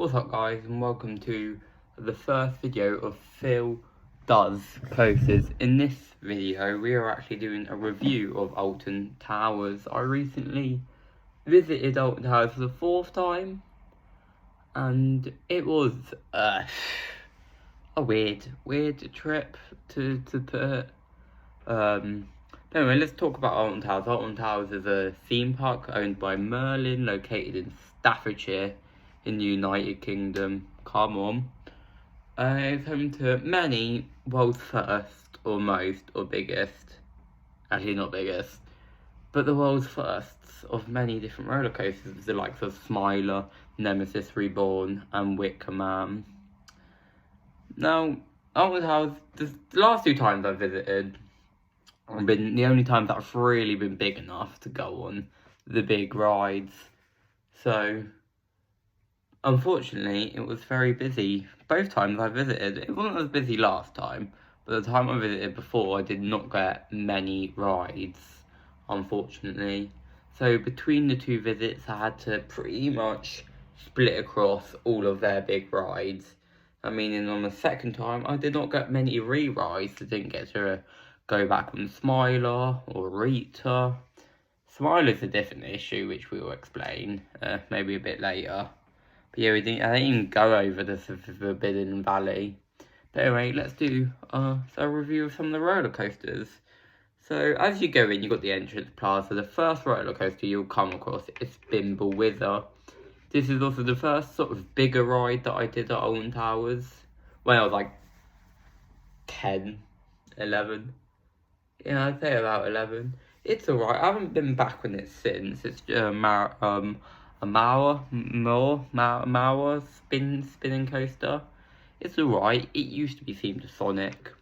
What's up guys, and welcome to the first video of Phil Does Coasters. In this video we are actually doing a review of Alton Towers. I recently visited Alton Towers for the fourth time and it was a weird trip to put it. Anyway, let's talk about Alton Towers. Alton Towers is a theme park owned by Merlin, located in Staffordshire in the United Kingdom. Come on. It's home to many world's first, or most, or biggest, actually not biggest, but the world's firsts of many different roller coasters, the likes of Smiler, Nemesis Reborn, and Wicker Man. Now, Alton Towers, the last two times I visited have been the only times that I've really been big enough to go on the big rides. So, unfortunately, it was very busy. Both times I visited, it wasn't as busy last time, but the time I visited before, I did not get many rides, unfortunately. So between the two visits, I had to pretty much split across all of their big rides. I mean, on the second time, I did not get many re-rides. I didn't get to go back on Smiler or Rita. Smiler's a different issue, which we will explain maybe a bit later. But yeah, I didn't even go over the Forbidden Valley. But anyway, let's do a review of some of the roller coasters. So as you go in, you've got the entrance plaza. The first roller coaster you'll come across is Bimble Wither. This is also the first sort of bigger ride that I did at Alton Towers when I was like 10, 11. Yeah, I'd say about 11. It's alright. I haven't been back on it since. It's a Mauer spinning coaster. It's alright. It used to be themed to Sonic.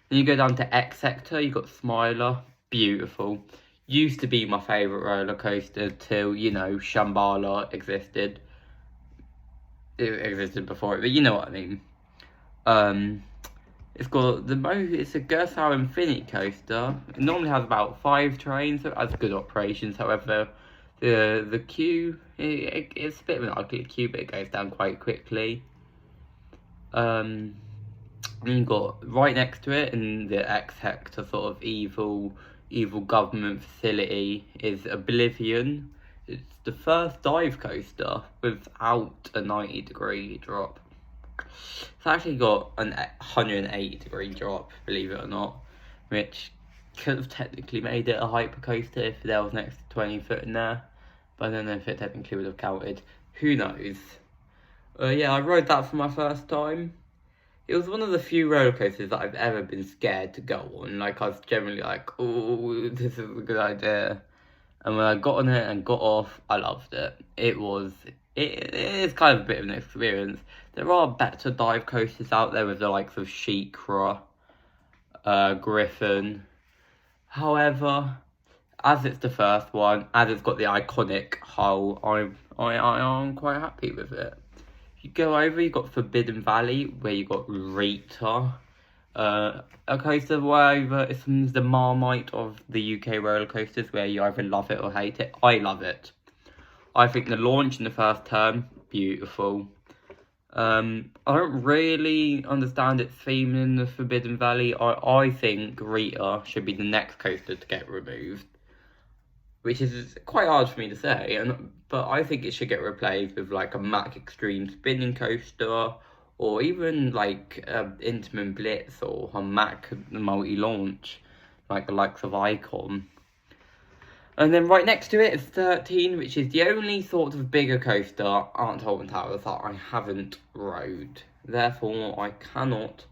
Then you go down to X Sector. You got Smiler. Beautiful. Used to be my favourite roller coaster till, you know, Shambhala existed. It existed before it, but you know what I mean. It's got it's a Gersau Infinity coaster. It normally has about 5 trains, so it has good operations. However, the queue, it's a bit of an ugly queue, but it goes down quite quickly. And you got right next to it in the X Sector sort of evil government facility is Oblivion. It's the first dive coaster without a 90-degree drop. It's actually got an 180-degree drop, believe it or not, which could have technically made it a hyper coaster if there was an extra 20 foot in there, but I don't know if it technically would have counted. Who knows? Yeah, I rode that for my first time. It was one of the few roller coasters that I've ever been scared to go on. Like, I was generally like, oh, this is a good idea. And when I got on it and got off, I loved it. It is kind of a bit of an experience. There are better dive coasters out there with the likes of Sheikra, Griffin. However, as it's the first one, as it's got the iconic hull, I'm quite happy with it. You go over, you've got Forbidden Valley, where you've got Rita. A coaster where it's the Marmite of the UK roller coasters, where you either love it or hate it. I love it. I think the launch in the first term, beautiful. I don't really understand its theme in the Forbidden Valley. I think Rita should be the next coaster to get removed, which is quite hard for me to say, but I think it should get replaced with like a Mack Extreme spinning coaster, or even like Intamin Blitz or a Mack multi-launch, like the likes of Icon. And then right next to it is 13, which is the only sort of bigger coaster at Alton Towers that I haven't rode. Therefore, I cannot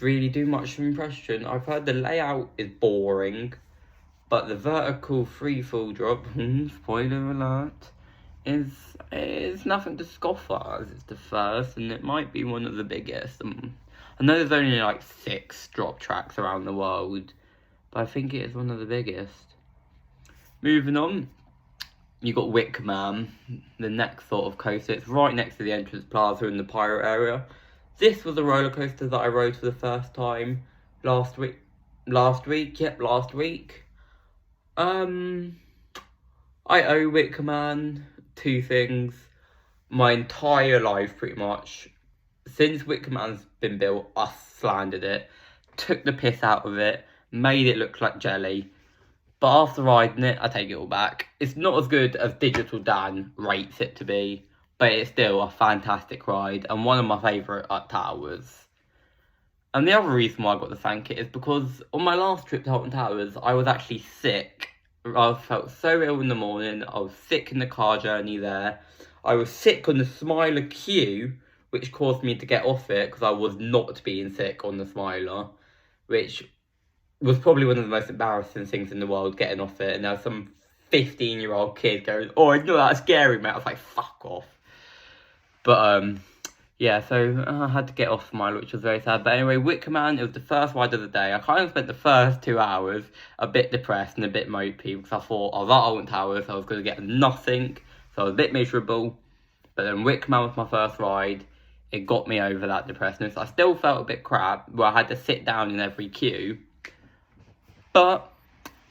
really do much of an impression. I've heard the layout is boring, but the vertical free fall drop, spoiler alert, is nothing to scoff at, as it's the first, and it might be one of the biggest. I know there's only like 6 drop tracks around the world, but I think it is one of the biggest. Moving on, you got Wicker Man, the next sort of coaster. It's right next to the entrance plaza in the pirate area. This was a roller coaster that I rode for the first time last week. Last week. I owe Wicker Man 2 things. my entire life, pretty much, since Wicker Man's been built, I slandered it, took the piss out of it, made it look like jelly. But after riding it, I take it all back. It's not as good as Digital Dan rates it to be, but it's still a fantastic ride and one of my favourite towers. And the other reason why I got to thank it is because on my last trip to Alton Towers, I was actually sick. I felt so ill in the morning. I was sick in the car journey there. I was sick on the Smiler queue, which caused me to get off it because I was not being sick on the Smiler, which was probably one of the most embarrassing things in the world, getting off it. And there was some 15-year-old kid going, "Oh, it's not that scary, mate." I was like, fuck off. But, yeah, so I had to get off Smile, which was very sad. But anyway, Wicker Man, it was the first ride of the day. I kind of spent the first 2 hours a bit depressed and a bit mopey because I thought I was at Alton Towers, I was going to get nothing. So I was a bit miserable. But then Wicker Man was my first ride. It got me over that depression. I still felt a bit crap where I had to sit down in every queue. But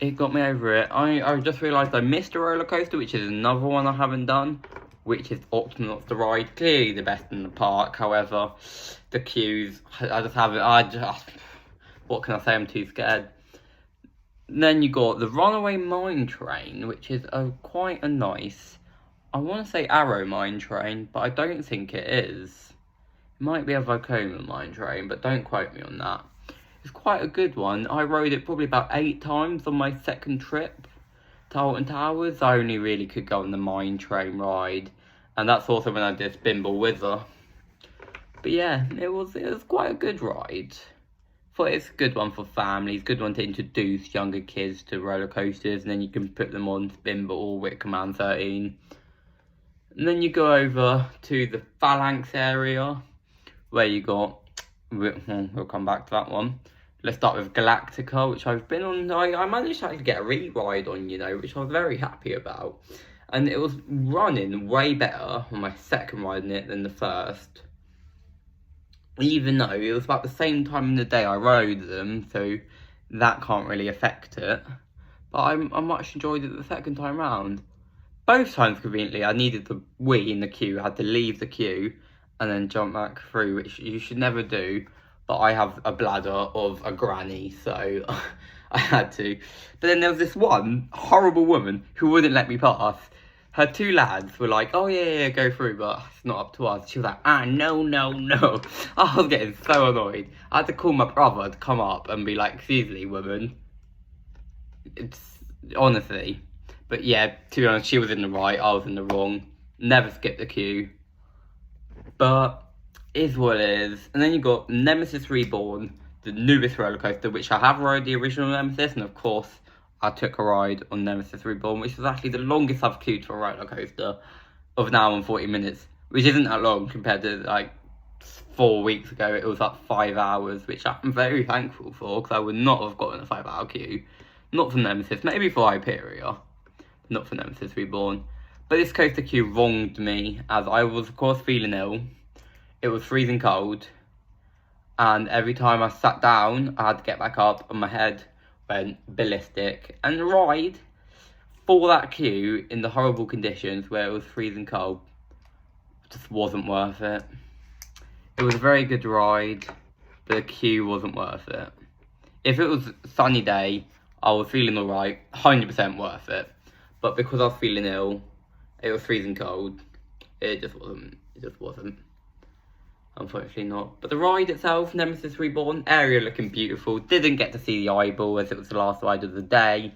it got me over it. I just realised I missed a roller coaster, which is another one I haven't done, which is Alton the Ride. Clearly the best in the park. However, the queues, I just haven't. What can I say? I'm too scared. And then you got the Runaway Mine Train, which is quite a nice, I want to say Arrow Mine Train, but I don't think it is. It might be a Vekoma Mine Train, but don't quote me on that. It's quite a good one. I rode it probably about 8 times on my second trip to Alton Towers. I only really could go on the mine train ride, and that's also when I did Spinball Whizzer. But yeah, it was quite a good ride. Thought it's a good one for families, good one to introduce younger kids to roller coasters, and then you can put them on Spinball, Wicker Man 13. And then you go over to the Phalanx area, where you got, we'll come back to that one. Let's start with Galactica, which I've been on. I managed to actually get a re-ride on, which I was very happy about. And it was running way better on my second ride in it than the first. Even though it was about the same time in the day I rode them, so that can't really affect it. But I much enjoyed it the second time round. Both times, conveniently, I needed to wee in the queue. I had to leave the queue and then jump back through, which you should never do. But I have a bladder of a granny, so I had to. But then there was this one horrible woman who wouldn't let me pass. Her 2 lads were like, "Oh yeah, go through, but it's not up to us." She was like, no. I was getting so annoyed. I had to call my brother to come up and be like, "Excuse me, woman." It's honestly. But yeah, to be honest, she was in the right, I was in the wrong. Never skipped the queue. But is what it is. And then you got Nemesis Reborn, the newest roller coaster, which I have rode the original Nemesis, and of course I took a ride on Nemesis Reborn, which was actually the longest I've queued for a roller coaster, of an hour and 40 minutes, which isn't that long compared to like 4 weeks ago. It was like 5 hours, which I'm very thankful for, because I would not have gotten a 5-hour queue. Not for Nemesis, maybe for Hyperia, not for Nemesis Reborn. But this coaster queue wronged me, as I was of course feeling ill. It was freezing cold, and every time I sat down, I had to get back up, and my head went ballistic. And the ride for that queue in the horrible conditions where it was freezing cold just wasn't worth it. It was a very good ride, but the queue wasn't worth it. If it was a sunny day, I was feeling alright, 100% worth it. But because I was feeling ill, it was freezing cold, it just wasn't. Unfortunately not. But the ride itself, Nemesis Reborn, area looking beautiful. Didn't get to see the eyeball as it was the last ride of the day.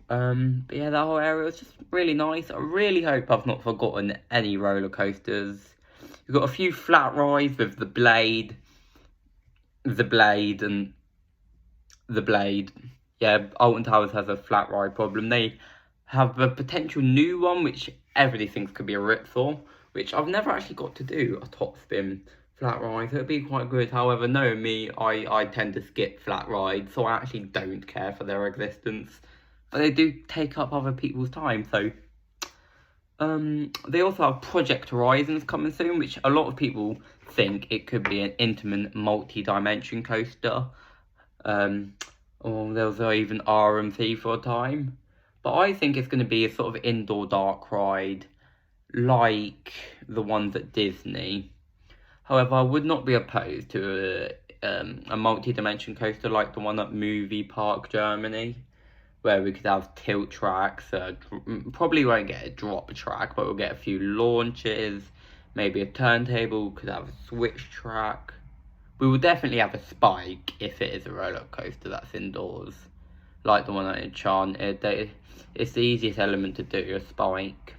But yeah, that whole area was just really nice. I really hope I've not forgotten any roller coasters. You've got a few flat rides with the Blade. Yeah, Alton Towers has a flat ride problem. They have a potential new one, which everybody thinks could be a rip for, which I've never actually got to do, a top spin flat ride. So it'd be quite good. However, knowing me, I tend to skip flat rides, so I actually don't care for their existence. But they do take up other people's time, so they also have Project Horizons coming soon, which a lot of people think it could be an intimate multi-dimension coaster. Or there was even RMC for a time. But I think it's going to be a sort of indoor dark ride, like the ones at Disney. However, I would not be opposed to a multi-dimension coaster like the one at Movie Park Germany, where we could have tilt tracks. Probably won't get a drop track, but we'll get a few launches, maybe a turntable, could have a switch track. We will definitely have a spike if it is a roller coaster that's indoors, like the one at Enchanted. It's the easiest element to do, a spike.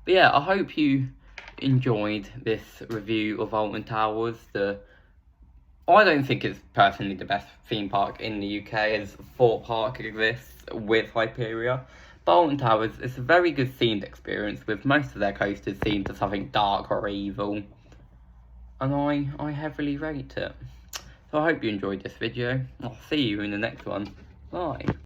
But yeah, I hope you enjoyed this review of Alton Towers. I don't think it's personally the best theme park in the UK, as Thorpe Park exists with Hyperia. But Alton Towers is a very good themed experience, with most of their coasters themed to something dark or evil. And I heavily rate it. So I hope you enjoyed this video. I'll see you in the next one. Bye.